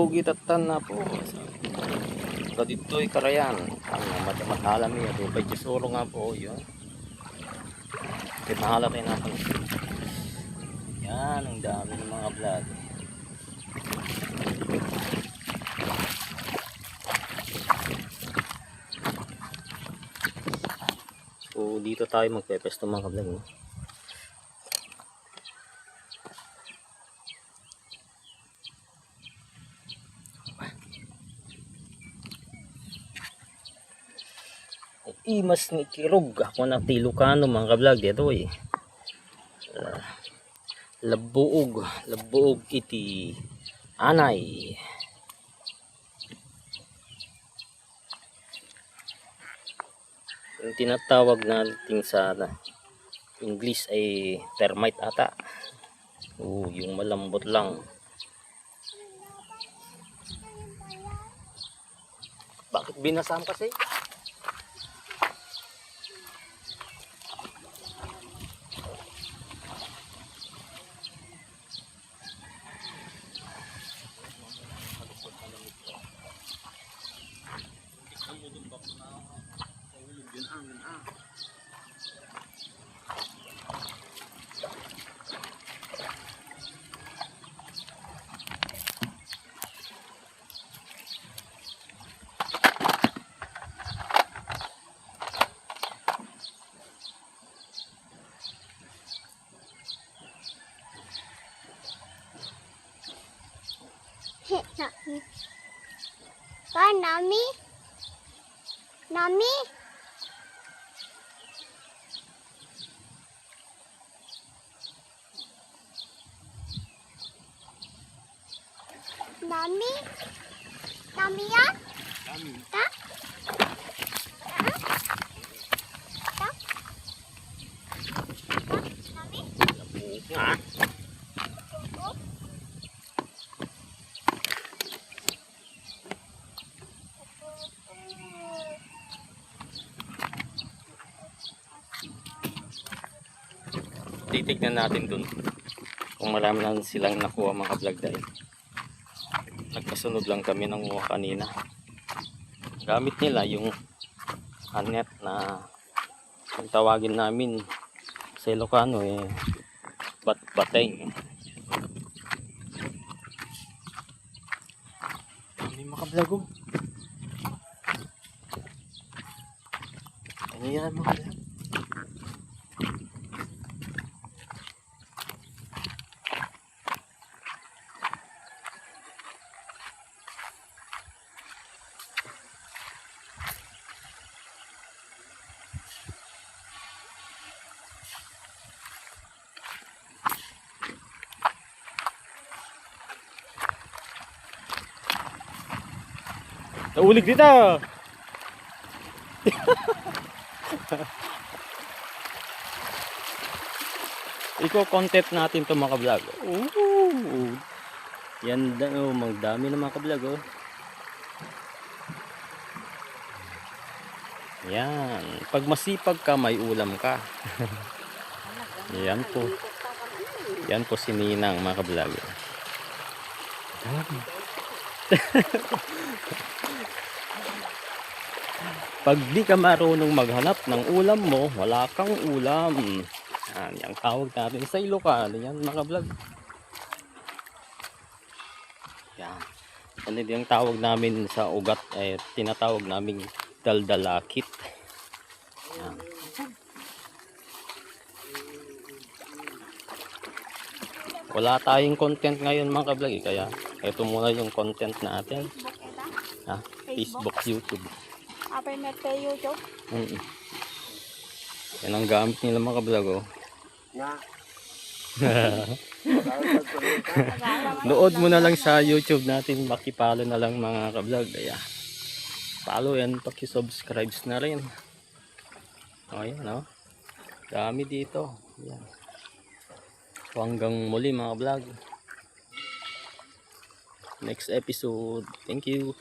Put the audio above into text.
Gitatan na po. So dito'y karayan. Ang matalam niya. Dupay kisuro nga po. Yun. Mahala tayo natin. Yan. Ang dami ng mga vlog. So dito tayo magpepesto mga vlog. No? Imas ni Kirog ako na Tilocano mga kablog dito eh. Labuog iti anay. Yung tinatawag natin sa English ay termite ata. Yung malambot lang. Bakit binasam kasi? Kan Nami? Nami? Nami? Nami ya? Nami. Ta? Ta? Nami? Ha? Titignan natin dun kung marami lang silang nakuha mga vlog dahil nagkasunod lang kami ng uwa kanina. Gamit nila yung net na ang tawagin namin sa Ilocano bateng. May mga vlog oh. Ano yan mga vlog? Naulig dito. Iko-content natin to mga vlog. Yan daw, magdami na mga vlog oh. Yan, pag masipag ka may ulam ka. Yan po. Yan po si Ninang mga vlog. Pag di ka marunong maghanap ng ulam mo, wala kang ulam. Yan, yung tawag natin sa Ilocano. Yan mga vlog. Yan. Ano yung tawag namin sa ugat ay tinatawag namin daldalakit. Yan. Wala tayong content ngayon mga vlog kaya ito muna yung content natin. Facebook, YouTube. Apa yung net kay YouTube? Yan ang gamit nila mga vlog oh. Nood mo na lang sa YouTube natin, makipalo na lang mga ka-vlog. Kaya follow and paki-subscribe na rin. Ayan no. Dami dito. Yan. So hanggang muli mga vlog. Next episode. Thank you.